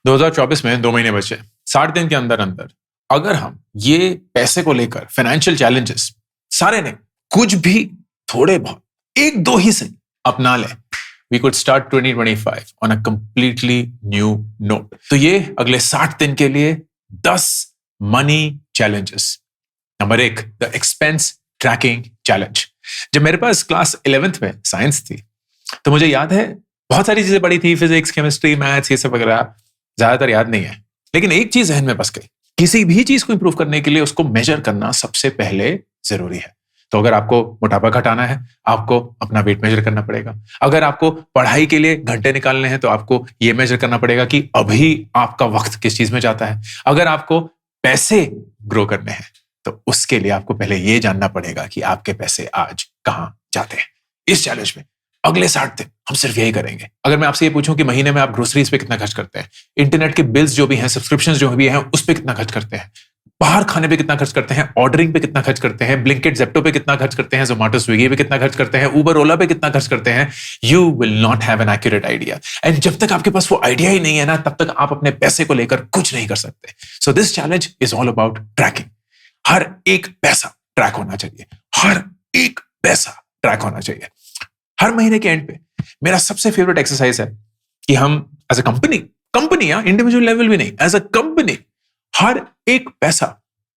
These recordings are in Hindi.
2024 में 2 महीने बचे, 60 दिन के अंदर अंदर अगर हम ये पैसे को लेकर फाइनेंशियल चैलेंजेस सारे ने कुछ भी थोड़े बहुत एक दो ही सही अपना लें, we could start 2025 on a completely new note. तो ये अगले 60 दिन के लिए 10 money challenges. Number 1, the expense tracking challenge. जब मेरे पास क्लास 11th में साइंस थी तो मुझे याद है बहुत सारी चीजें पढ़ी थी, फिजिक्स, केमिस्ट्री, मैथ्स, ये सब वगैरह ज्यादातर याद नहीं है, लेकिन एक चीज जहन में बस गई, किसी भी चीज को इंप्रूव करने के लिए उसको मेजर करना सबसे पहले जरूरी है। तो अगर आपको मोटापा घटाना है, आपको अपना वेट मेजर करना पड़ेगा। अगर आपको पढ़ाई के लिए घंटे निकालने हैं तो आपको ये मेजर करना पड़ेगा कि अभी आपका वक्त किस चीज में जाता है। अगर आपको पैसे ग्रो करने हैं तो उसके लिए आपको पहले ये जानना पड़ेगा कि आपके पैसे आज कहां जाते हैं। इस चैलेंज में अगले 60 दिन हम सिर्फ यही करेंगे। अगर मैं आपसे ये पूछूं कि महीने में आप ग्रोसरीज पे कितना खर्च करते हैं, इंटरनेट के बिल्स जो भी हैं, सब्सक्रिप्शन जो भी हैं, उस पे कितना खर्च करते हैं, बाहर खाने पे कितना खर्च करते हैं, ऑर्डरिंग पे कितना खर्च करते हैं, ब्लिंकिट, ज़ेप्टो पे कितना खर्च करते हैं, ज़ोमैटो, स्विगी पे कितना खर्च करते हैं, उबर, ओला पे कितना खर्च करते हैं, you will not have an accurate idea. And जब तक आपके पास वो आइडिया ही नहीं है ना, तब तक आप अपने पैसे को लेकर कुछ नहीं कर सकते। So this challenge is all about tracking. हर एक पैसा ट्रैक होना चाहिए, हर एक पैसा ट्रैक होना चाहिए। हर महीने के एंड पे मेरा सबसे फेवरेट एक्सरसाइज है कि हम एज अ कंपनी या इंडिविजुअल लेवल भी नहीं, एज अ कंपनी हर एक पैसा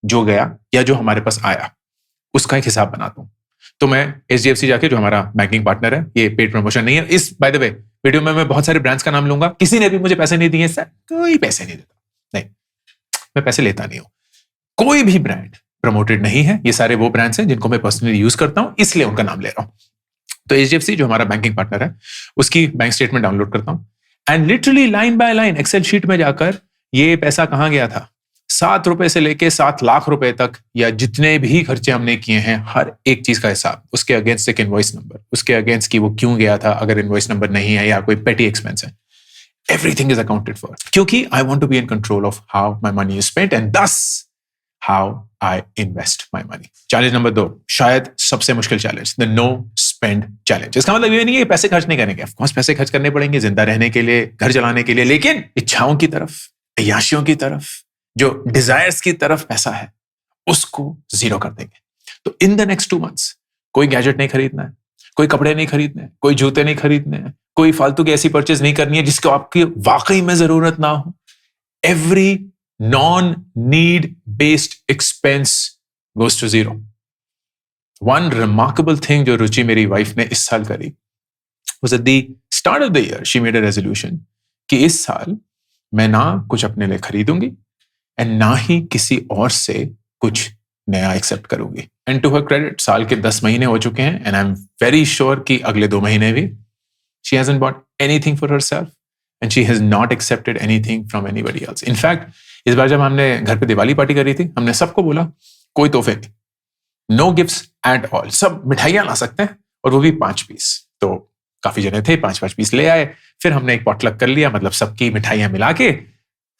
जो गया या जो हमारे पास आया उसका एक हिसाब बनाता हूं। तो मैं HDFC जाके, जो हमारा बैंकिंग पार्टनर है, ये पेड प्रमोशन नहीं है, इस बाय द वे वीडियो में मैं बहुत सारे ब्रांड्स का नाम लूंगा, किसी ने भी मुझे पैसे नहीं दिए सर, कोई पैसे नहीं देता, नहीं, मैं पैसे लेता नहीं हूं। कोई भी ब्रांड प्रमोटेड नहीं है, ये सारे वो ब्रांड्स हैं जिनको मैं पर्सनली यूज करता हूं, इसलिए उनका नाम ले रहा हूं। तो HDFC जो हमारा बैंकिंग पार्टनर है उसकी बैंक स्टेटमेंट डाउनलोड करता हूं and literally line by line excel sheet में जाकर ये पैसा कहां गया था, 7 रुपए से लेके 7 लाख रुपए तक, या जितने भी खर्चे हमने किए हैं, हर एक चीज का हिसाब, उसके अगेंस्ट एक इनवॉइस नंबर, उसके अगेंस्ट कि वो क्यों गया था, अगर इनवॉइस नंबर नहीं है या कोई पेटी एक्सपेंस है, एवरीथिंग इज अकाउंटेड फॉर, क्योंकि I want to be in control of how my money is spent and this how I invest my money. Challenge number 2, शायद सबसे मुश्किल challenge, the no spend challenge. इसका मतलब ये नहीं है पैसे खर्च नहीं करेंगे, ऑफ कोर्स पैसे खर्च करने पड़ेंगे जिंदा रहने के लिए, घर चलाने के लिए, लेकिन इच्छाओं की तरफ, अय्याशियों की तरफ, जो डिजायर्स की तरफ पैसा है, उसको जीरो कर देंगे। तो इन द नेक्स्ट 2 months कोई गैजेट नहीं खरीदना है, कोई कपड़े नहीं खरीदने हैं, कोई जूते नहीं खरीदने हैं, कोई फालतू की ऐसी परचेज नहीं करनी है जिसको आपकी वाकई में जरूरत ना हो। Every non need based expense goes to zero. One remarkable thing जो रुचि मेरी वाइफ ने इस साल करी was at the start of the year she made a resolution कि इस साल मैं ना कुछ अपने लिए खरीदूंगी एंड ना ही किसी और से कुछ नया एक्सेप्ट करूंगी। एंड टू हर क्रेडिट, साल के 10 महीने हो चुके हैं and I am very sure कि अगले 2 महीने भी she hasn't bought anything for herself and she has not accepted anything from anybody else. In fact इस बार जब हमने घर पे दिवाली पार्टी करी थी, हमने सबको बोला कोई तोहफे नहीं, नो गिफ्ट्स एट ऑल, सब मिठाइयां ला सकते हैं और वो भी 5 पीस। तो काफी जने थे, 5-5 पीस ले आए, फिर हमने एक पॉटलक कर लिया, मतलब सबकी मिठाइयां मिला के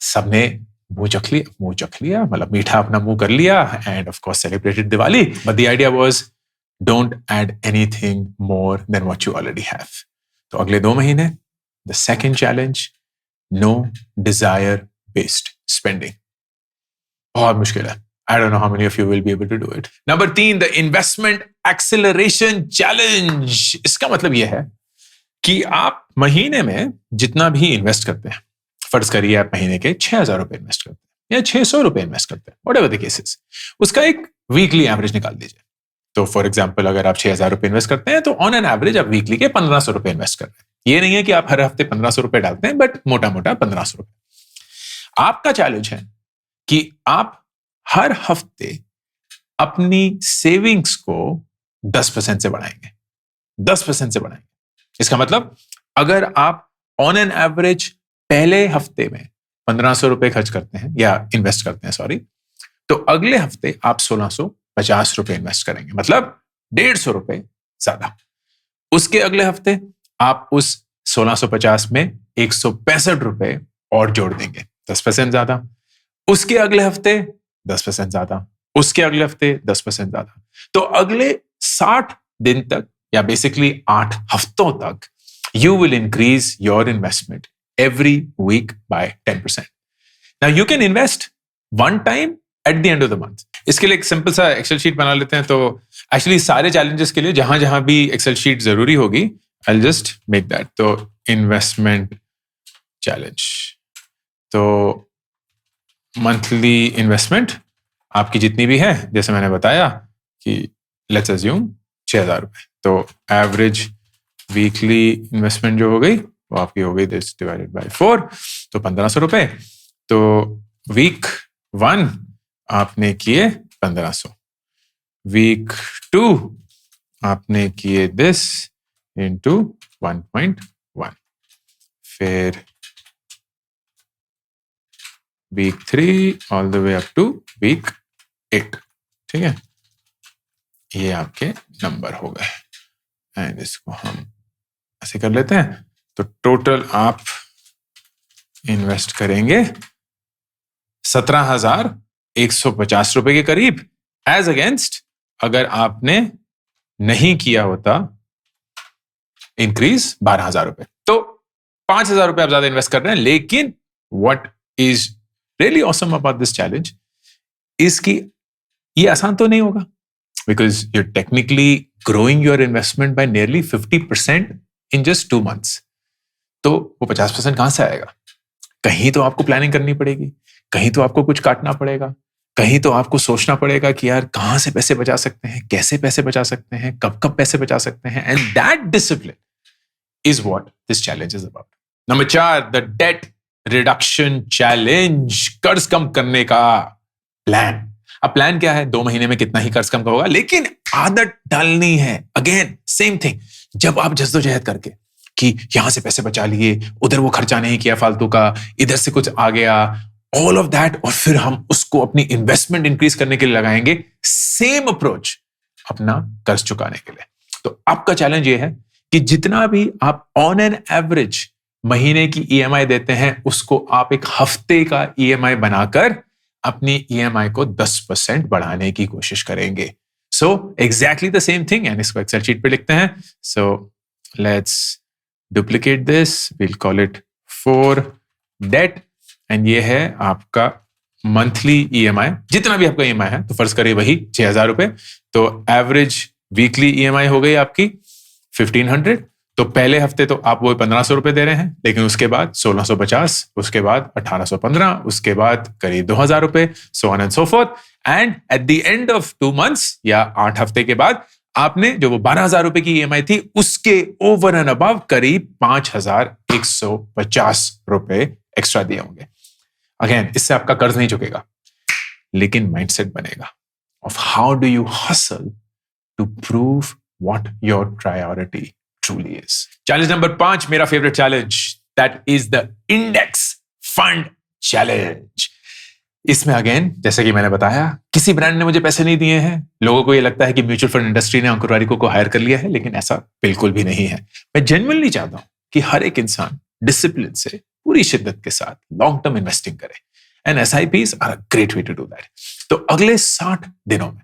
सबने मुंह चख लिया, मतलब मीठा अपना मुंह कर लिया and of course celebrated Diwali. But the idea was don't add anything more than what you already have. तो अगले 2 महीने the second challenge, no desire based spending. बहुत मुश्किल है, I don't know how many of you will be able to do it. Number 3, the investment acceleration challenge. इसका मतलब यह है कि आप महीने में जितना भी इन्वेस्ट करते हैं, फर्ज करिए आप महीने के 6,000 रुपए इन्वेस्ट करते हैं या 600 रुपए इन्वेस्ट करते हैं, whatever the case is, उसका एक वीकली एवरेज निकाल दीजिए। तो फॉर एग्जाम्पल अगर आप 6,000 रुपए इन्वेस्ट करते हैं तो ऑन एन एवरेज आप वीकली के 1,500 रुपए इन्वेस्ट कर रहे हैं। ये नहीं है कि आप हर हफ्ते 1,500 रुपए डालते हैं, बट मोटा मोटा 1,500 रुपए। आपका चैलेंज है कि आप हर हफ्ते अपनी सेविंग्स को 10% से बढ़ाएंगे, 10% से बढ़ाएंगे। इसका मतलब अगर आप ऑन एन एवरेज पहले हफ्ते में 1,500 रुपए खर्च करते हैं या इन्वेस्ट करते हैं, सॉरी, तो अगले हफ्ते आप 1,650 रुपए इन्वेस्ट करेंगे, मतलब 150 रुपए ज्यादा। उसके अगले हफ्ते आप उस 1,650 में 165 रुपए और जोड़ देंगे, 10% ज्यादा। उसके अगले हफ्ते 10% ज्यादा, उसके अगले हफ्ते 10% ज्यादा। तो अगले 60 दिन तक या बेसिकली 8 हफ्तों तक you will increase your investment every week by 10%. Now you can invest one time at the end of the month. इसके लिए एक सिंपल सा एक्सेल शीट बना लेते हैं. तो एक्चुअली सारे चैलेंजेस के लिए जहां जहां भी एक्सेल शीट जरूरी होगी, I'll just make that. तो इन्वेस्टमेंट चैलेंज, तो मंथली इन्वेस्टमेंट आपकी जितनी भी है, जैसे मैंने बताया कि लेट्स अज्यूम 6,000 रुपए, तो एवरेज वीकली इन्वेस्टमेंट जो हो गई वो आपकी हो गई दिस डिवाइडेड बाय 4, तो 1,500 रुपए. तो वीक 1 आपने किए 1,500, वीक 2 आपने किए दिस इंटू 1.1, फिर week 3 all the way up to week 8. ठीक है, ये आपके नंबर हो गए. एंड इसको हम ऐसे कर लेते हैं. तो टोटल आप इन्वेस्ट करेंगे 17,150 रुपए के करीब, एज अगेंस्ट अगर आपने नहीं किया होता इंक्रीज 12,000 रुपए. तो 5,000 रुपए आप ज्यादा इन्वेस्ट कर रहे हैं. लेकिन what is really awesome about this challenge is कि ये आसान तो नहीं होगा, because you are technically growing your investment by nearly 50% in just 2 months. तो वो 50% कहां से आएगा? कहीं तो आपको प्लानिंग करनी पड़ेगी, कहीं तो आपको कुछ काटना पड़ेगा, कहीं तो आपको सोचना पड़ेगा कि यार कहां से पैसे बचा सकते हैं, कैसे पैसे बचा सकते हैं, कब कब पैसे बचा सकते हैं. And that discipline is what this challenge is about. Number 4, the date reduction challenge, कर्ज कम करने का प्लान. अब प्लान क्या है? 2 महीने में कितना ही कर्ज कम होगा, लेकिन आदत डालनी है. अगेन सेम थिंग, जब आप जद्दोजहद करके कि यहां से पैसे बचा लिए, उधर वो खर्चा नहीं किया फालतू का, इधर से कुछ आ गया, ऑल ऑफ दैट, और फिर हम उसको अपनी इन्वेस्टमेंट इंक्रीज करने के लिए लगाएंगे. सेम अप्रोच अपना कर्ज चुकाने के लिए. तो आपका चैलेंज ये है कि जितना भी आप ऑन एन एवरेज महीने की ईएमआई देते हैं, उसको आप एक हफ्ते का ईएमआई बनाकर अपनी ईएमआई को 10% बढ़ाने की कोशिश करेंगे. So exactly the same thing, and इसको एक्सेल शीट पे लिखते हैं. So let's duplicate this, will call it 4 date, एंड ये है आपका मंथली ईएमआई. जितना भी आपका ईएमआई है, तो फर्ज करिए वही 6,000 रुपए. तो एवरेज वीकली ईएमआई हो गई आपकी 1,500. तो पहले हफ्ते तो आप वो 1,500 रुपए दे रहे हैं, लेकिन उसके बाद 1,650, उसके बाद 1,815, उसके बाद करीब 2,000 रुपए, so on and so forth. And at the end of 2 months या 8 हफ्ते के बाद आपने जो वो 12,000 रुपए की ईएमआई थी, उसके ओवर एंड अबव करीब 5,150 रुपए एक्स्ट्रा दिए होंगे. अगेन, इससे आपका कर्ज नहीं झुकेगा, लेकिन माइंडसेट बनेगा of how do you hustle to prove what your priority truly is. Challenge number 5, मेरा favourite challenge, that is the index fund challenge. इसमें अगेन, जैसे कि मैंने बताया, किसी ब्रांड ने मुझे पैसे नहीं दिए हैं. लोगों को ये लगता है कि म्यूचुअल फंड इंडस्ट्री ने अंकुर वारिको को हायर कर लिया है, लेकिन ऐसा बिल्कुल भी नहीं है. मैं जेन्युइनली चाहता हूं कि हर एक इंसान डिसिप्लिन से पूरी शिद्दत के साथ लॉन्ग टर्म इन्वेस्टिंग करे, and SIPs are a great way to do that. तो अगले 60 दिनों में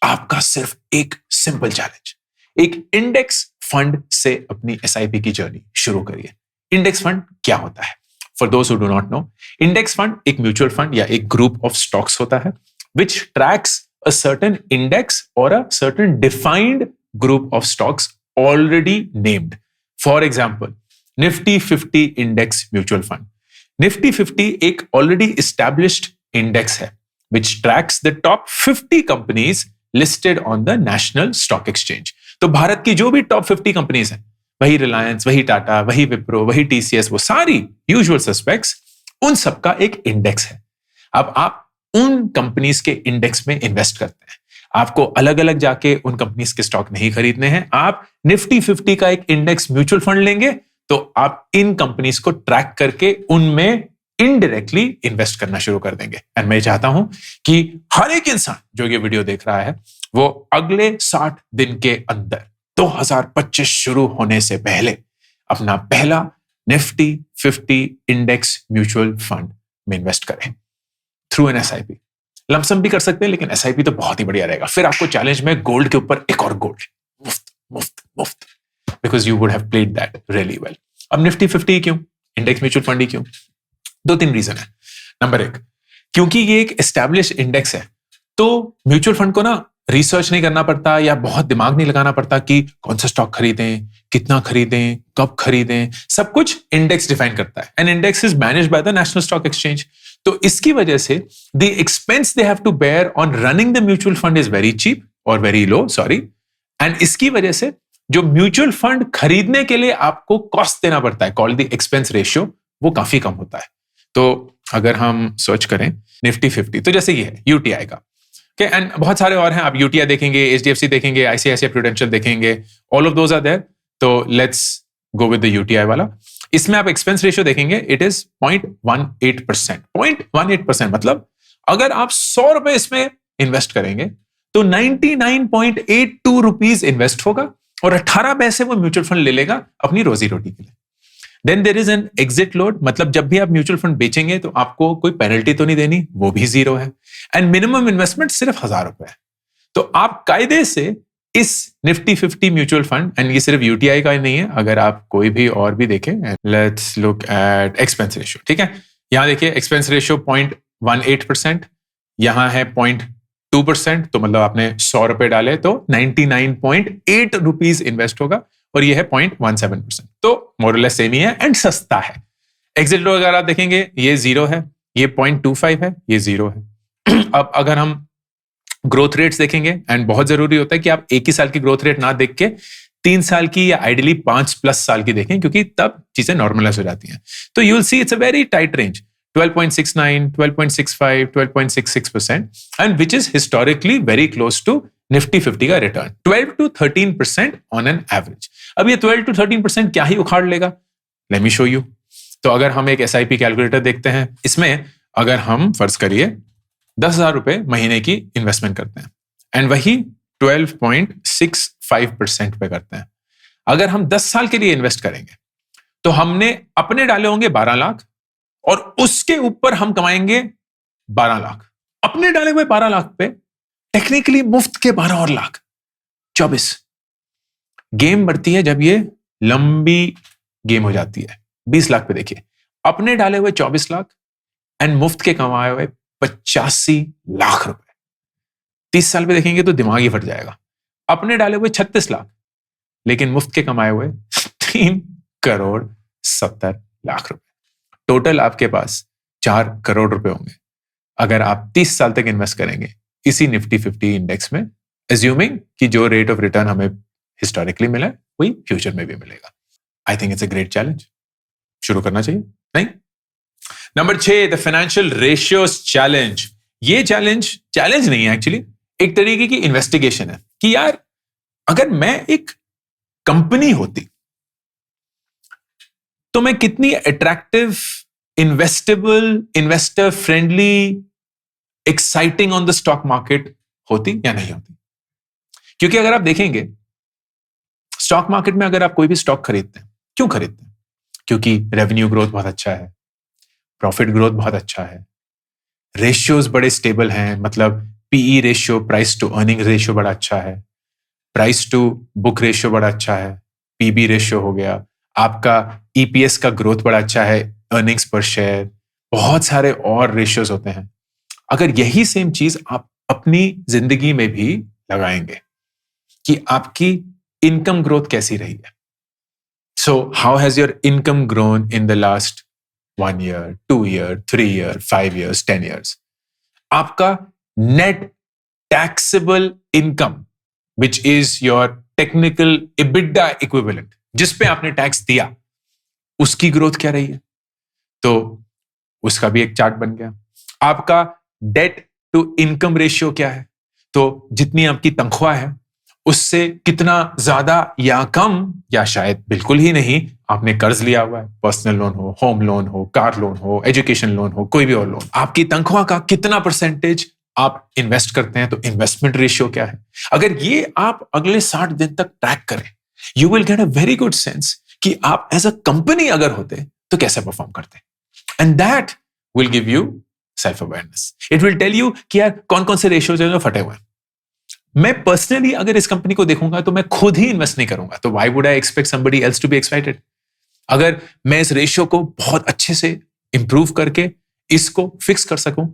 आपका सिर्फ एक सिंपल चैलेंज, एक इंडेक्स फंड से अपनी SIP की जर्नी शुरू करिए. इंडेक्स फंड क्या होता है? For those who do not know, index fund एक म्यूचुअल फंड या एक ग्रुप ऑफ स्टॉक्स होता है which tracks a certain index or a certain defined group of stocks already named. For example, Nifty 50 Index Mutual Fund. Nifty 50 एक already established index है which tracks the top 50 companies listed on the National Stock Exchange. तो भारत की जो भी टॉप 50 कंपनीज हैं, वही रिलायंस, वही टाटा, वही विप्रो, वही TCS, वो सारी यूजुअल सस्पेक्ट्स, उन सबका एक इंडेक्स है. अब आप उन कंपनीज के इंडेक्स में इन्वेस्ट करते हैं. आपको अलग अलग जाके उन कंपनीज के स्टॉक नहीं खरीदने हैं. आप निफ्टी 50 का एक इंडेक्स म्यूचुअल फंड लेंगे, तो आप इन कंपनीज को ट्रैक करके उनमें इनडायरेक्टली इन्वेस्ट करना शुरू कर देंगे. एंड मैं चाहता हूं कि हर एक इंसान जो ये वीडियो देख रहा है, वो अगले 60 दिन के अंदर 2025 शुरू होने से पहले अपना पहला निफ्टी 50 इंडेक्स म्यूचुअल फंड में इन्वेस्ट करें थ्रू एन SIP. लमसम भी कर सकते हैं, लेकिन SIP तो बहुत ही बढ़िया रहेगा. फिर आपको चैलेंज में गोल्ड के ऊपर एक और गोल्ड, मुफ्त मुफ्त मुफ्त, because you would have played that really well. अब निफ्टी 50 क्यों? इंडेक्स म्यूचुअल फंड ही क्यों? 2-3 रीजन है। नंबर 1, क्योंकि ये एक एस्टैब्लिश इंडेक्स है, तो म्यूचुअल फंड को ना रिसर्च नहीं करना पड़ता या बहुत दिमाग नहीं लगाना पड़ता कि कौन सा स्टॉक खरीदें, कितना खरीदें, कब खरीदें, सब कुछ इंडेक्स डिफाइन करता है। And index is managed by the national stock exchange. तो इसकी वजह से the expense they have to bear on running the mutual fund is very cheap और वेरी लो, सॉरी। एंड इसकी वजह से जो म्यूचुअल फंड खरीदने के लिए आपको कॉस्ट देना पड़ता है, कॉल्ड द एक्सपेंस रेशियो, वो काफी कम होता है। तो अगर हम सर्च करें निफ्टी 50, तो जैसे ये है यूटीआई का, एंड बहुत सारे और हैं, आप यूटीआई देखेंगे, एचडीएफसी देखेंगे, आईसीआईसीआई प्रूडेंशियल देखेंगे, all of those are there. तो let's go with the UTI वाला। इसमें आप एक्सपेंस रेशियो देखेंगे, इट इज 0.18%। 0.18% मतलब अगर आप 100 रुपए इसमें इन्वेस्ट करेंगे तो 99.82 रुपीज इन्वेस्ट होगा और 18 पैसे वो म्यूचुअल फंड ले लेगा अपनी रोजी रोटी के लिए। Then there is an exit load, मतलब जब भी आप म्यूचुअल फंड बेचेंगे तो आपको कोई पेनल्टी तो नहीं देनी, वो भी 0 है। एंड मिनिमम इन्वेस्टमेंट सिर्फ 1000 रुपए है। तो आप कायदे से इस निफ्टी 50 म्यूचुअल फंड, एंड ये सिर्फ यूटीआई का ही नहीं है, अगर आप कोई भी और भी देखें, let's look at expense ratio, ठीक है। यहां देखिए एक्सपेंस रेशियो 0.18%, यहां है 0.2%, तो मतलब आपने 100 रुपए डाले तो 99.8 रुपीज इन्वेस्ट होगा, और ये है 0.17%। तो मोरलेस सेम ही है एंड सस्ता है। एग्जिट लोड अगर आप देखेंगे ये 0 है, ये 0.25 है, ये 0 है। अब अगर हम ग्रोथ रेट्स देखेंगे, एंड बहुत जरूरी होता है कि आप एक ही साल की ग्रोथ रेट ना देख के 3 साल की या आइडियली 5+ साल की देखें, क्योंकि तब चीजें नॉर्मलाइज हो जाती हैं। तो you will see it's a very tight range, 12.69, 12.65, 12.66%, and which is historically very close to Nifty 50 का return, 12 to 13% on an average. अब ये 12 to 13% क्या ही उखाड़ लेगा, लेट मी शो यू। तो अगर हम एक एसआईपी कैलकुलेटर देखते हैं, इसमें अगर हम फर्ज करिए 10,000 रुपए महीने की इन्वेस्टमेंट करते हैं एंड वही 12.65% पे करते हैं, अगर हम 10 साल के लिए इन्वेस्ट करेंगे तो हमने अपने डाले होंगे 12 लाख और उसके ऊपर हम कमाएंगे 12 लाख। अपने डाले हुए 12 लाख पे टेक्निकली मुफ्त के 12 और लाख, 24। गेम बढ़ती है जब ये लंबी गेम हो जाती है। 20 लाख पे देखिए, अपने डाले हुए 24 लाख एंड मुफ्त के कमाए हुए 85 लाख रुपए। 30 साल पे देखेंगे तो दिमाग ही फट जाएगा। अपने डाले हुए 36 लाख लेकिन मुफ्त के कमाए हुए 3,70,00,000 रुपए। टोटल आपके पास 4 करोड़ रुपए होंगे अगर आप 30 साल तक इन्वेस्ट करेंगे इसी निफ्टी 50 इंडेक्स में, एज्यूमिंग कि जो रेट ऑफ रिटर्न हमें हिस्टोरिकली मिला है वही फ्यूचर में भी मिलेगा। I think it's a great challenge. शुरू करना चाहिए, नहीं? Number 6, the financial ratios challenge. ये चैलेंज नहीं है, एक्चुअली एक तरीके की इन्वेस्टिगेशन है कि यार अगर मैं एक कंपनी होती तो मैं कितनी attractive, investable, investor friendly, exciting on the stock market होती या नहीं होती। क्योंकि अगर आप देखेंगे स्टॉक मार्केट में अगर आप कोई भी स्टॉक खरीदते हैं, क्यों खरीदते हैं? क्योंकि रेवेन्यू ग्रोथ बहुत अच्छा है, प्रॉफिट ग्रोथ बहुत अच्छा है, रेशियोज बड़े स्टेबल हैं, मतलब PE ratio, price to earning ratio बड़ा अच्छा है, प्राइस टू बुक रेशियो बड़ा अच्छा है, पीबी रेशियो हो गया, आपका ईपीएस का ग्रोथ बड़ा अच्छा है, अर्निंग्स पर शेयर, बहुत सारे और रेशियोज होते हैं। अगर यही सेम चीज आप अपनी जिंदगी में भी लगाएंगे कि आपकी इनकम ग्रोथ कैसी रही है, so how has your income grown in the last 1 year, 2 year, 3 year, 5 years, 10 years, आपका net taxable income which is your technical EBITDA equivalent, जिस पे आपने टैक्स दिया, उसकी ग्रोथ क्या रही है, तो उसका भी एक चार्ट बन गया। आपका डेट टू इनकम रेशियो क्या है, तो जितनी आपकी तनख्वाह है उससे कितना ज्यादा या कम या शायद बिल्कुल ही नहीं आपने कर्ज लिया हुआ है, पर्सनल लोन हो, होम लोन हो, कार लोन हो, एजुकेशन लोन हो, कोई भी और लोन, आपकी तनख्वाह का कितना परसेंटेज आप इन्वेस्ट करते हैं, तो इन्वेस्टमेंट रेशियो क्या है। अगर ये आप अगले 60 दिन तक ट्रैक करें, you will get a very good sense कि आप एज अ कंपनी अगर होते तो कैसे परफॉर्म करते, and that will give you self awareness. It will tell you कि यार कौन कौन से रेशियोज हैं जो फटे हुए हैं। मैं पर्सनली अगर इस कंपनी को देखूंगा तो मैं खुद ही इन्वेस्ट नहीं करूंगा, तो why would I expect somebody else to be excited. अगर मैं इस रेशियो को बहुत अच्छे से इंप्रूव करके इसको फिक्स कर सकूं,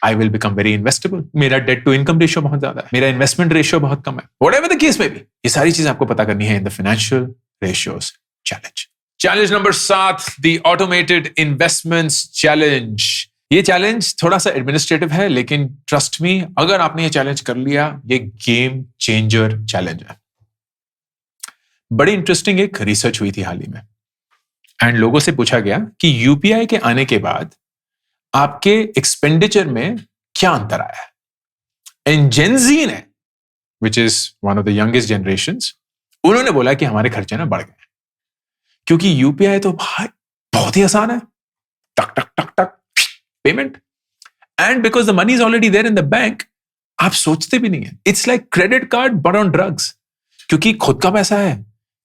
I will become very investable. मेरा डेट टू इनकम रेशियो बहुत ज्यादा है, मेरा इन्वेस्टमेंट रेशियो बहुत कम है, व्हाटएवर द केस में भी। ये सारी चीजें आपको पता करनी है in the financial ratios challenge. Challenge number 7, the automated investments challenge. ये चैलेंज थोड़ा सा एडमिनिस्ट्रेटिव है, लेकिन ट्रस्ट मी, अगर आपने ये चैलेंज कर लिया, ये गेम चेंजर चैलेंज है। बड़ी इंटरेस्टिंग एक रिसर्च हुई थी हाल ही में, एंड लोगों से पूछा गया कि यूपीआई के आने के बाद आपके एक्सपेंडिचर में क्या अंतर आया है। एंड जेन ज़ी ने, which is one of the youngest generations, उन्होंने बोला कि हमारे खर्चे ना बढ़ गए, क्योंकि यूपीआई तो भाई बहुत ही आसान है, टक टक टक टक payment, and because the money is already there in the bank, आप सोचते भी नहीं है। It's like credit card but on drugs, क्योंकि खुद का पैसा है,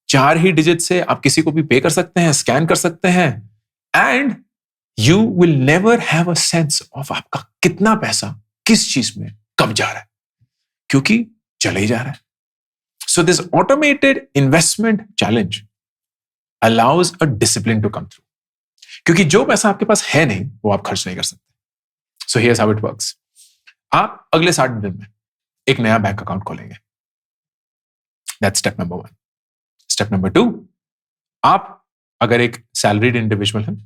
4 ही डिजिट से आप किसी को भी पे कर सकते हैं, स्कैन कर सकते हैं, and you will never have a sense of आपका कितना पैसा किस चीज में कब जा रहा है, क्योंकि चले ही जा रहा है। So this automated investment challenge allows a discipline to come through, क्योंकि जो पैसा आपके पास है नहीं वो आप खर्च नहीं कर सकते। So here's how it works. आप अगले 60 दिन में एक नया बैंक अकाउंट खोलेंगे, that's step number 1। Step number 2, आप अगर एक सैलरीड इंडिविजुअल हैं,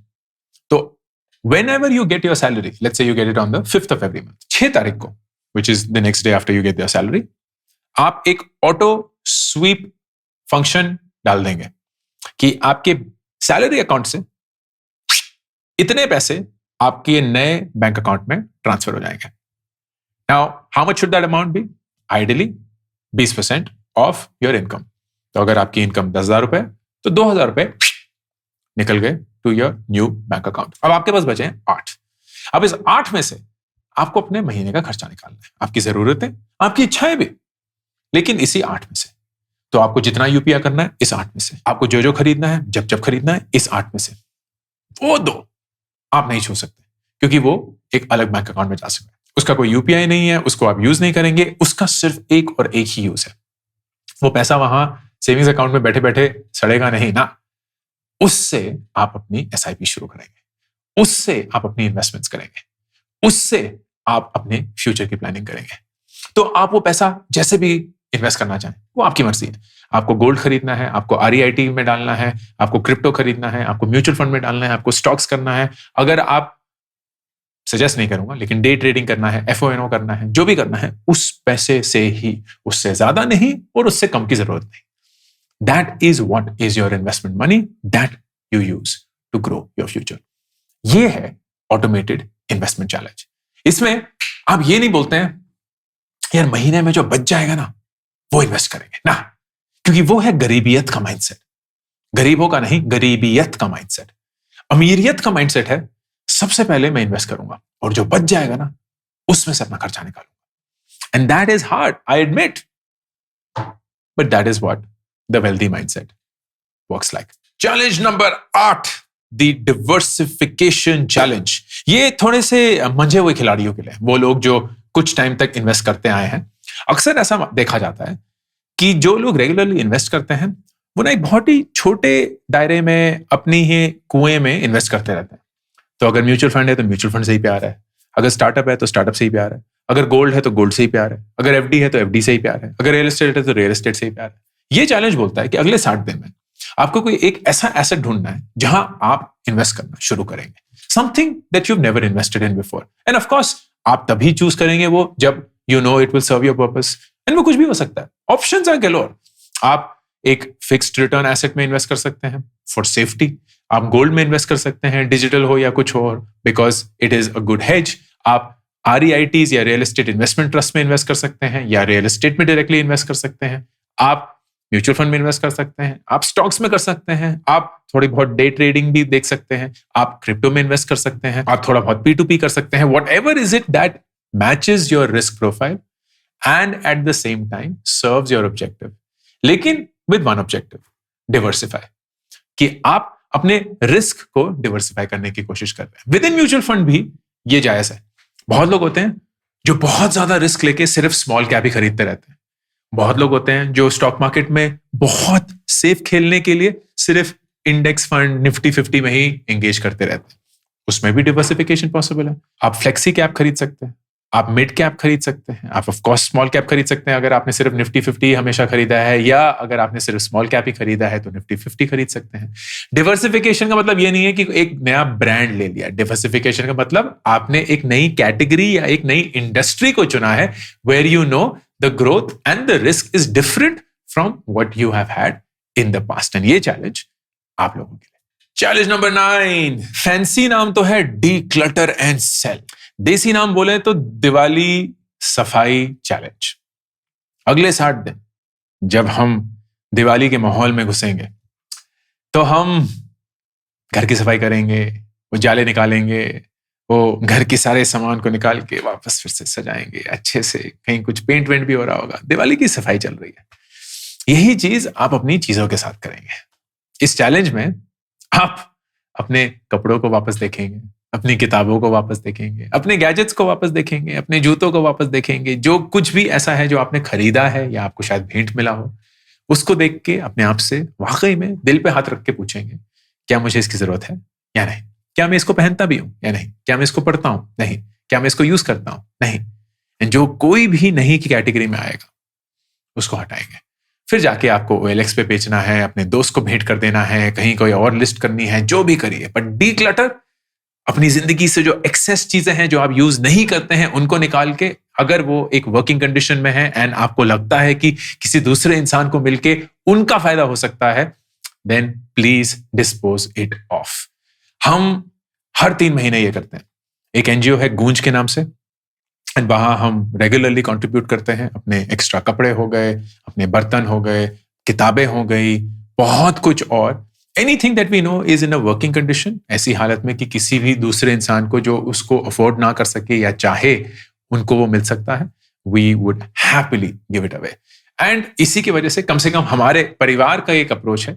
तो whenever you get your salary, let's say you get it on the 5th of every month, 6 तारीख को, which is the next day after you get your salary, आप एक ऑटो स्वीप फंक्शन डाल देंगे कि आपके सैलरी अकाउंट से इतने पैसे आपके नए बैंक अकाउंट में ट्रांसफर हो जाएंगे। Now how much should that amount be? Ideally 20% of your income. तो अगर आपकी इनकम 10,000 रुपए, तो 2,000 रुपए निकल गए to your new bank account. अब आपके पास बचे हैं 8। अब इस 8 में से आपको अपने महीने का खर्चा निकालना है, आपकी जरूरतें, आपकी इच्छाएं भी, लेकिन इसी 8 में से। तो आपको जितना यूपीआई करना है इस 8 में से, आपको जो जो खरीदना है जब जब खरीदना है इस 8 में से, वो 2 आप नहीं छू सकते, क्योंकि वो एक अलग बैंक अकाउंट में जा सकता है। उसका कोई यूपीआई नहीं है, उसको आप यूज नहीं करेंगे, उसका सिर्फ एक और एक ही यूज है। वो पैसा वहां सेविंग्स अकाउंट में बैठे बैठे सड़ेगा नहीं ना, उससे आप अपनी एसआईपी शुरू करेंगे, उससे आप अपनी इन्वेस्टमेंट्स करेंगे, उससे आप अपने फ्यूचर की प्लानिंग करेंगे। तो आप वो पैसा जैसे भी इन्वेस्ट करना चाहें, वो आपकी मर्जी है। आपको गोल्ड खरीदना है, आपको आरईआईटी में डालना है, आपको क्रिप्टो खरीदना है, आपको म्यूचुअल फंड में डालना है, आपको स्टॉक्स करना है, अगर आप, सजेस्ट नहीं करूंगा, लेकिन डे ट्रेडिंग करना है, एफओएनओ करना है, जो भी करना है, उस पैसे से ही, उससे ज्यादा नहीं और उससे कम की जरूरत नहीं। That is what is your investment money that you use to grow your future. ये है ऑटोमेटेड इन्वेस्टमेंट चैलेंज। इसमें आप ये नहीं बोलते हैं यार महीने में जो बच जाएगा ना वो इन्वेस्ट करेंगे ना, क्योंकि वो है गरीबियत का माइंडसेट। गरीबों का नहीं, गरीबियत का माइंडसेट। अमीरियत का माइंडसेट है सबसे पहले मैं इन्वेस्ट करूंगा और जो बच जाएगा ना उसमें से अपना खर्चा निकालूंगा। And that is hard, I admit, but that is what the wealthy mindset works like. Challenge number 8, the diversification challenge. ये थोड़े से मंझे हुए खिलाड़ियों के लिए, वो लोग जो कुछ टाइम तक इन्वेस्ट करते आए हैं। अक्सर ऐसा देखा जाता है कि जो लोग रेगुलरली इन्वेस्ट करते हैं वो ना एक बहुत ही छोटे दायरे में अपनी ही कुएं में इन्वेस्ट करते रहते हैं। तो अगर म्यूचुअल फंड है तो म्यूचुअल फंड से ही प्यार है, अगर स्टार्टअप है तो स्टार्टअप से ही प्यार है, अगर गोल्ड है तो गोल्ड से ही प्यार है, अगर एफडी है तो एफडी से ही प्यार है, अगर रियल एस्टेट है तो रियल एस्टेट से ही प्यार है। ये चैलेंज बोलता है कि अगले 60 दिन में आपको कोई एक ऐसा एसेट ढूंढना है जहां आप इन्वेस्ट करना शुरू करेंगे, something that you have never invested in before. And of course आप तभी चूज करेंगे वो जब you know it will serve your purpose. And वो कुछ भी हो सकता है, ऑप्शंस आर गैलोर। आप एक फिक्स्ड रिटर्न एसेट में इन्वेस्ट कर सकते हैं फॉर सेफ्टी, आप गोल्ड में इन्वेस्ट कर सकते हैं, डिजिटल हो या कुछ और, because it is a good hedge. आप आरईआईटीज या रियल एस्टेट इन्वेस्टमेंट ट्रस्ट में इन्वेस्ट कर सकते हैं, या रियल एस्टेट में डायरेक्टली इन्वेस्ट कर सकते हैं, आप म्यूचुअल फंड में इन्वेस्ट कर सकते हैं, आप स्टॉक्स में कर सकते हैं, आप थोड़ी बहुत डे ट्रेडिंग भी देख सकते हैं, आप क्रिप्टो में इन्वेस्ट कर सकते हैं, आप थोड़ा बहुत P2P कर सकते हैं, whatever is it that matches your risk profile and at the same time serves your objective, लेकिन विद वन ऑब्जेक्टिव, डिवर्सिफाई, कि आप अपने रिस्क को डिवर्सिफाई करने की कोशिश कर रहे हैं। विद इन म्यूचुअल फंड भी ये जायज है। बहुत लोग होते हैं जो बहुत ज्यादा रिस्क लेके सिर्फ स्मॉल कैप ही खरीदते रहते हैं, बहुत लोग होते हैं जो स्टॉक मार्केट में बहुत सेफ खेलने के लिए सिर्फ इंडेक्स फंड निफ्टी 50 में ही एंगेज करते रहते हैं, उसमें भी डिवर्सिफिकेशन पॉसिबल है। आप फ्लेक्सी कैप खरीद सकते हैं, आप मिड कैप खरीद सकते हैं, आप ऑफ कोर्स स्मॉल कैप खरीद सकते हैं अगर आपने सिर्फ निफ्टी 50 हमेशा खरीदा है, या अगर आपने सिर्फ स्मॉल कैप ही खरीदा है तो निफ्टी 50 खरीद सकते हैं। डिवर्सिफिकेशन का मतलब ये नहीं है कि एक नया ब्रांड ले लिया। डिवर्सिफिकेशन का मतलब आपने एक नई कैटेगरी या एक नई इंडस्ट्री को चुना है where you know the growth and the risk is different from what you have had in the past. एंड ये चैलेंज आप लोगों के लिए। चैलेंज नंबर 9, फैंसी नाम तो है डीक्लटर एंड सेल, देसी नाम बोले तो दिवाली सफाई चैलेंज। अगले 60 दिन जब हम दिवाली के माहौल में घुसेंगे तो हम घर की सफाई करेंगे, उजाले निकालेंगे, वो घर के सारे सामान को निकाल के वापस फिर से सजाएंगे अच्छे से, कहीं कुछ पेंट वेंट भी हो रहा होगा, दिवाली की सफाई चल रही है। यही चीज आप अपनी चीजों के साथ करेंगे। इस चैलेंज में आप अपने कपड़ों को वापस देखेंगे, अपनी किताबों को वापस देखेंगे, अपने गैजेट्स को वापस देखेंगे, अपने जूतों को वापस देखेंगे, जो कुछ भी ऐसा है जो आपने खरीदा है या आपको शायद भेंट मिला हो, उसको देख के अपने आप से वाकई में दिल पे हाथ रख के पूछेंगे, क्या मुझे इसकी जरूरत है या नहीं? क्या मैं इसको पहनता भी हूं या नहीं? क्या मैं इसको पढ़ता हूं? नहीं। क्या मैं इसको यूज करता हूं? नहीं। एंड जो कोई भी नहीं की कैटेगरी में आएगा उसको हटाएंगे। फिर जाके आपको OLX पे बेचना है, अपने दोस्त को भेंट कर देना है, कहीं कोई और लिस्ट करनी है, जो भी करिए, पर डीक्लटर अपनी जिंदगी से जो एक्सेस चीजें हैं जो आप यूज नहीं करते हैं उनको निकाल के, अगर वो एक वर्किंग कंडीशन में है एंड आपको लगता है कि किसी दूसरे इंसान को मिलके उनका फायदा हो सकता है, then please dispose it off. हम हर 3 महीने ये करते हैं। एक NGO है गूंज के नाम से, एंड वहां हम रेगुलरली कंट्रीब्यूट करते हैं। अपने एक्स्ट्रा कपड़े हो गए, अपने बर्तन हो गए, किताबें हो गई, बहुत कुछ और, anything that we know is in a working condition, ऐसी हालत में कि किसी भी दूसरे इंसान को जो उसको अफोर्ड ना कर सके या चाहे उनको वो मिल सकता है, we would happily give it away. And इसी की वजह से कम हमारे परिवार का एक अप्रोच है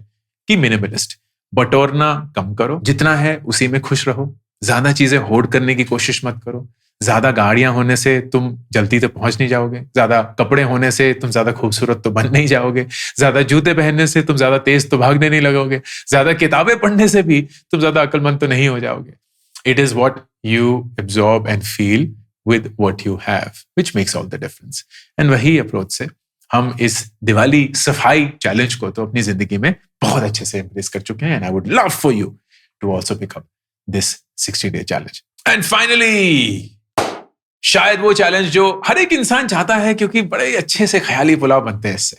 कि मिनिमलिस्ट, बटोरना कम करो, जितना है उसी में खुश रहो, ज्यादा चीजें होर्ड करने की कोशिश मत करो। ज्यादा गाड़ियां होने से तुम जल्दी तो पहुंच नहीं जाओगे, ज्यादा कपड़े होने से तुम ज्यादा खूबसूरत तो बन नहीं जाओगे, ज्यादा जूते पहनने से तुम ज्यादा तेज तो भागने नहीं लगोगे, ज्यादा किताबें पढ़ने से भी तुम ज्यादा अक्लमंद तो नहीं हो जाओगे। It is what you absorb and feel with what you have which makes all the difference. And वही अप्रोच से हम इस दिवाली सफाई चैलेंज को तो अपनी जिंदगी में बहुत अच्छे से एम्ब्रेस कर चुके हैं। And I would love for you to also pick up this 60-day challenge. And finally, शायद वो चैलेंज जो हर एक इंसान चाहता है, क्योंकि बड़े अच्छे से ख्याली पुलाव बनते हैं इससे।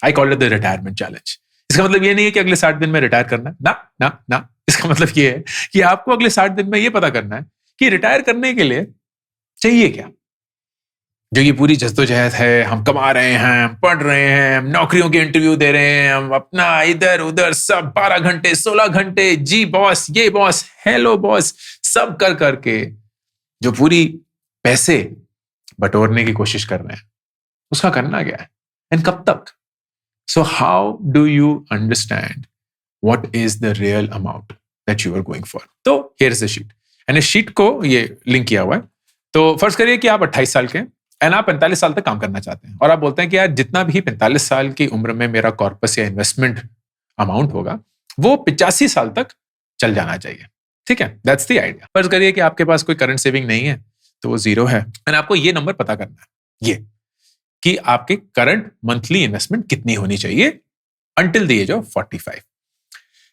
I call it the retirement challenge. इसका मतलब ये नहीं है कि अगले 60 दिन में रिटायर करना है, ना ना ना। इसका मतलब ये है कि आपको अगले 60 दिन में ये पता करना है कि रिटायर करने के लिए चाहिए क्या। जो ये पूरी जद्दोजहद है, हम कमा रहे हैं, हम पढ़ रहे हैं, हम नौकरियों के इंटरव्यू दे रहे हैं, हम अपना इधर उधर सब 12 घंटे 16 घंटे जी बॉस, ये बॉस, हेलो बॉस, सब कर करके जो पूरी पैसे बटोरने की कोशिश कर रहे हैं, उसका करना क्या है एंड कब तक? So how do you understand what is the real amount that you are going for? तो here is the sheet, and इस शीट को ये लिंक किया हुआ है। तो फर्ज करिए कि आप 28 साल के हैं एंड आप 45 साल तक काम करना चाहते हैं, और आप बोलते हैं कि यार जितना भी 45 साल की उम्र में मेरा कॉर्पस या इन्वेस्टमेंट अमाउंट होगा वो 85 साल तक चल जाना चाहिए। ठीक है, दैट्स द आइडिया। फर्ज करिए कि आपके पास कोई करंट सेविंग नहीं है, तो वो 0 है, एंड आपको ये नंबर पता करना है, ये कि आपके करंट मंथली इन्वेस्टमेंट कितनी होनी चाहिए अंटिल द एज ऑफ 45।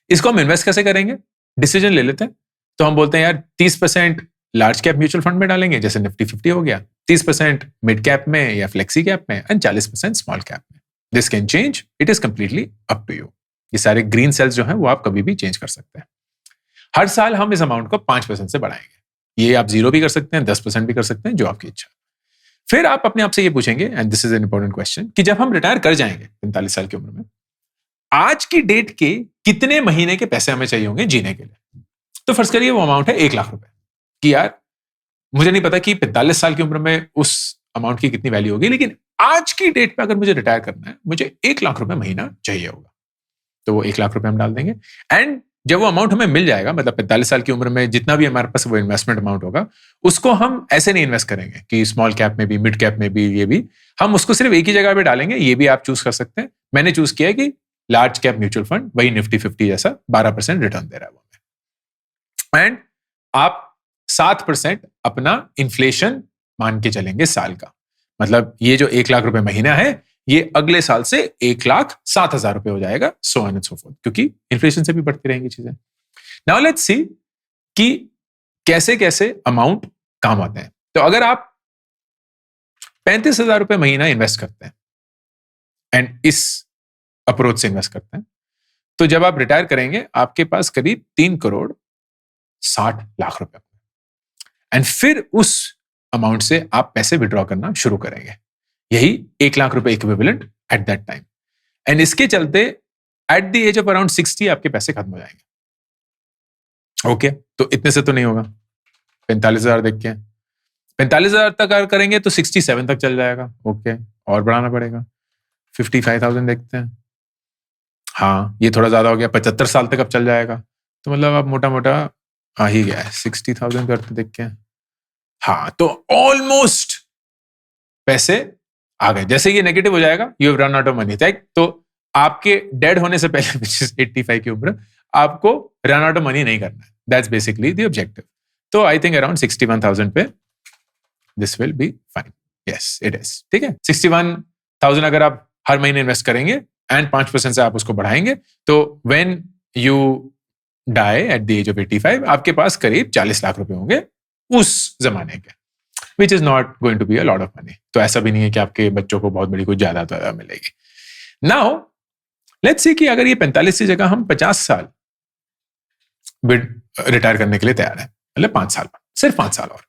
इसको हम इन्वेस्ट कैसे करेंगे? डिसीजन ले लेते हैं। तो हम बोलते हैं यार 30% लार्ज कैप म्यूचुअल फंड में डालेंगे, जैसे निफ्टी 50 हो गया, 30% मिड कैप में या फ्लेक्सी कैप में, एंड 40% स्मॉल कैप में। This can change, it is completely up to you. ये सारे ग्रीन सेल्स जो हैं वो आप कभी भी चेंज कर सकते हैं। हर साल हम इस अमाउंट को 5% से बढ़ाएंगे। ये आप 0 भी कर सकते हैं, 10% भी कर सकते हैं, जो आपकी इच्छा। फिर आप अपने आप से ये पूछेंगे, and this is an important question, कि जब हम रिटायर कर जाएंगे 45 साल की उम्र में, आज की डेट के कितने महीने के पैसे हमें चाहिए होंगे जीने के लिए? तो फर्ज करिए वो अमाउंट है 1 लाख रुपए, कि यार मुझे नहीं पता कि 45 साल की उम्र में उस अमाउंट की कितनी वैल्यू होगी, लेकिन आज की डेट पे अगर मुझे रिटायर करना है, मुझे 1 लाख रुपए महीना चाहिए होगा। तो वो 1 लाख रुपए हम डाल देंगे, एंड जब वो अमाउंट हमें मिल जाएगा, मतलब 45 साल की उम्र में जितना भी हमारे पास वो इन्वेस्टमेंट अमाउंट होगा, उसको हम ऐसे नहीं इन्वेस्ट करेंगे कि स्मॉल कैप में भी, मिड कैप में भी, ये भी हम उसको सिर्फ एक ही जगह पे डालेंगे। ये भी आप चूज कर सकते हैं। मैंने चूज किया है कि लार्ज कैप म्यूचुअल फंड वही निफ्टी 50 जैसा 12% रिटर्न दे रहा है वो। एंड आप 7% अपना इन्फ्लेशन मान के चलेंगे साल का, मतलब ये जो 1 लाख रुपए महीना है ये अगले साल से 1,07,000 रुपए हो जाएगा, so on and so fourth, क्योंकि इन्फ्लेशन से भी बढ़ती रहेंगी चीजें। नाउ लेट्स सी कि कैसे कैसे अमाउंट काम आते हैं। तो अगर आप 35,000 रुपए महीना इन्वेस्ट करते हैं एंड इस अप्रोच से इन्वेस्ट करते हैं, तो जब आप रिटायर करेंगे आपके पास करीब 3,60,00,000 रुपए, एंड फिर उस अमाउंट से आप पैसे विड्रॉ करना शुरू करेंगे, यही 1 लाख रुपए equivalent at that time. And इसके चलते at the age of around 60 आपके पैसे खत्म हो जाएंगे। ओके, तो इतने से तो नहीं होगा, 45,000 देख के 45,000 तक अगर करेंगे तो 67 तक चल जाएगा। ओके, और बढ़ाना पड़ेगा, 55,000 देखते हैं। हाँ, ये थोड़ा ज्यादा हो गया, 75 साल तक अब चल जाएगा, तो मतलब अब मोटा मोटा आ ही गया है, 60,000 करते देख के। हाँ, तो ऑलमोस्ट पैसे आ गए। जैसे ये नेगेटिव हो जाएगा, you have run out of money, तो आपके डेड होने से पहले which is 85 की उम्र, आपको रन आउट ऑफ मनी नहीं करना है। That's basically the objective. तो आई थिंक अराउंड 61,000 पे this will be fine. Yes, it is ठीक है। 61,000 अगर आप हर महीने इन्वेस्ट करेंगे एंड 5% से आप उसको बढ़ाएंगे, तो when you die at the age of 85 आपके पास करीब 40 लाख रुपए होंगे उस जमाने के, which is not going to be a lot of money. तो ऐसा भी नहीं है कि आपके बच्चों को बहुत बड़ी कुछ ज्यादा मिलेगी। नाउ लेट्स सी कि अगर ये 45 की जगह हम 50 साल रिटायर करने के लिए तैयार है, मतलब 5 साल, सिर्फ 5 साल और,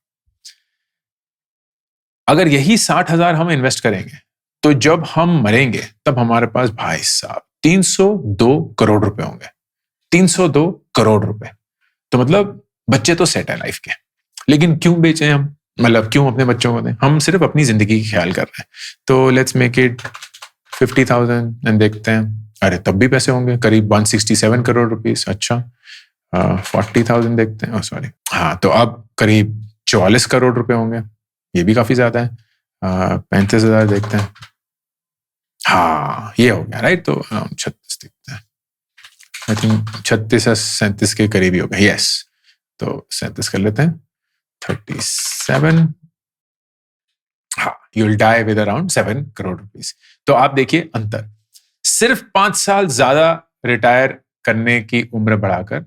अगर यही 60,000 हम इन्वेस्ट करेंगे, तो जब हम मरेंगे तब हमारे पास भाई साहब 302 करोड़ रुपए होंगे। 302 करोड़ रुपए, तो मतलब बच्चे तो सेट है लाइफ के, लेकिन क्यों बेचे हम, मतलब क्यों अपने बच्चों को दें? हम सिर्फ अपनी जिंदगी की ख्याल कर रहे हैं। तो लेट्स मेक इट 50,000 एंड देखते हैं, अरे तब भी पैसे होंगे करीब 167 करोड़ रुपीस। अच्छा, 40,000 देखते हैं, सॉरी, हाँ, तो अब करीब 44 करोड़ रुपए होंगे, ये भी काफी ज्यादा है। 35,000 देखते हैं, हाँ ये हो गया, राइट। तो 36 देखते हैं, आई थिंक 36 या 37 के करीब ही हो गया। यस, तो 37 कर लेते हैं, 37, हाँ, you will die with around 7 crore rupees. तो आप देखिए अंतर, सिर्फ 5 साल ज्यादा रिटायर करने की उम्र बढ़ाकर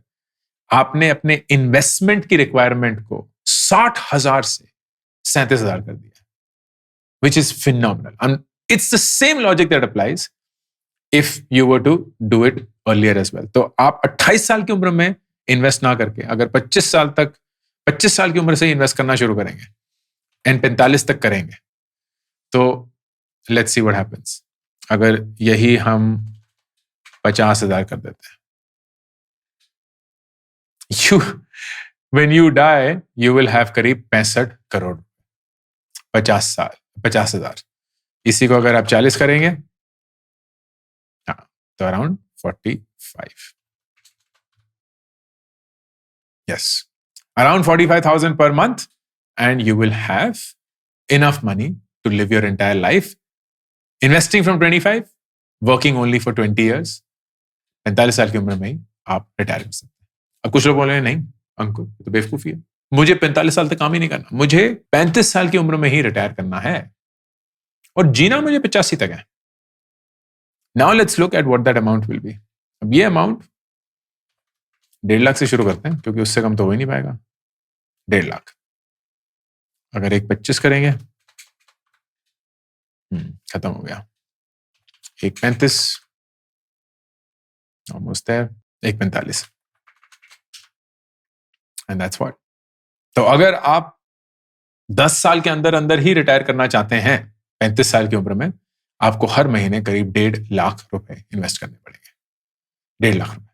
आपने अपने इन्वेस्टमेंट की रिक्वायरमेंट को 60,000 से 37,000 कर दिया, which is phenomenal. And it's the same logic that applies if you were to do it earlier as well. तो आप 28 साल की उम्र में इन्वेस्ट ना करके अगर 25 साल की उम्र से इन्वेस्ट करना शुरू करेंगे एंड 45 तक करेंगे, तो लेट्स सी व्हाट हैपेंस। अगर यही हम 50,000 कर देते हैं, when you die you will have करीब 65 करोड़। 50,000, इसी को अगर आप 40 करेंगे, हाँ, तो around 45। Yes, around 45,000 per month and you will have enough money to live your entire life investing from 25, working only for 20 years। 45 साल की उम्र में ही आप रिटायर कर सकते हैं। अब कुछ लोग बोल रहे हैं नहीं अंकुर तो बेवकूफी है, मुझे 45 साल तक काम ही नहीं करना, मुझे 35 साल की उम्र में ही रिटायर करना है और जीना मुझे 85 तक है। Now let's look at what that amount will B. अब ये अमाउंट 1.5 लाख से शुरू करते हैं, क्योंकि उससे कम तो हो ही नहीं पाएगा। 1.5 लाख अगर एक 25 करेंगे, खत्म हो गया। एक 35, ऑलमोस्ट देयर, एक 45, एंड दैट्स व्हाट। तो अगर आप 10 साल के अंदर अंदर ही रिटायर करना चाहते हैं 35 साल की उम्र में, आपको हर महीने करीब 1.5 लाख रुपए इन्वेस्ट करने पड़ेंगे। 1.5 लाख रुपए।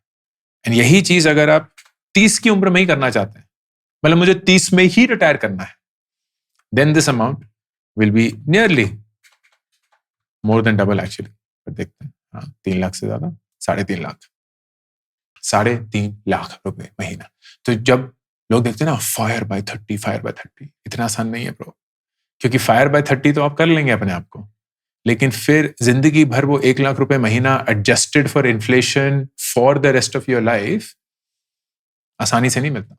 एंड यही चीज अगर आप 30 की उम्र में ही करना चाहते हैं, मतलब मुझे 30 में ही रिटायर करना है, then this amount will be nearly more than double actually. देखते हैं, हाँ, 3 लाख से ज्यादा, 3.5 लाख, 3.5 लाख रुपए महीना। तो जब लोग देखते हैं ना फायर बाय 30, इतना आसान नहीं है ब्रो, क्योंकि फायर बाय 30 तो आप कर लेंगे अपने आप को, लेकिन फिर जिंदगी भर वो 1 लाख रुपए महीना adjusted for inflation for the rest of your life आसानी से नहीं मिलता।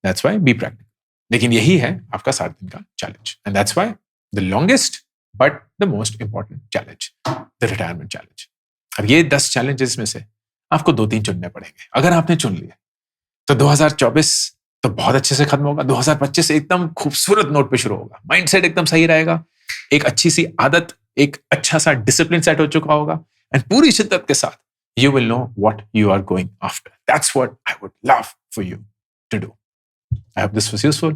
That's why be practical. लेकिन यही है आपका 60 दिन का challenge, and that's why the longest but the most important challenge, the retirement challenge. अब ये 10 चैलेंजेस में से आपको 2-3 चुनने पड़ेंगे। अगर आपने चुन लिए तो 2024 तो बहुत अच्छे से खत्म होगा, 2025 एकदम खूबसूरत नोट पे शुरू होगा, माइंडसेट एकदम सही रहेगा, एक अच्छी सी आदत, एक अच्छा सा डिसिप्लिन सेट हो चुका होगा, एंड पूरी शिद्दत के साथ you will know what you are going after. That's what I would love for you to do. I hope this was useful.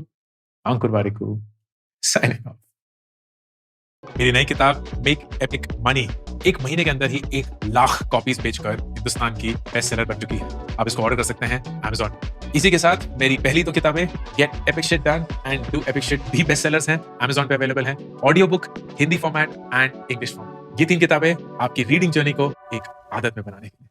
Ankur Warikoo, signing off. मेरी नई किताब मेक एपिक मनी 1 महीने के अंदर ही 1 लाख कॉपीज बेचकर हिंदुस्तान की बेस्ट सेलर बन चुकी है। आप इसको ऑर्डर कर सकते हैं Amazon। इसी के साथ मेरी पहली 2 किताबें gate epic shit done and do epic shit भी बेस्ट सेलर्स हैं, Amazon पे अवेलेबल हैं। Audio book Hindi format and English format, ये 3 किताबें आपकी रीडिंग जर्नी को एक आदत में बनाने के लिए।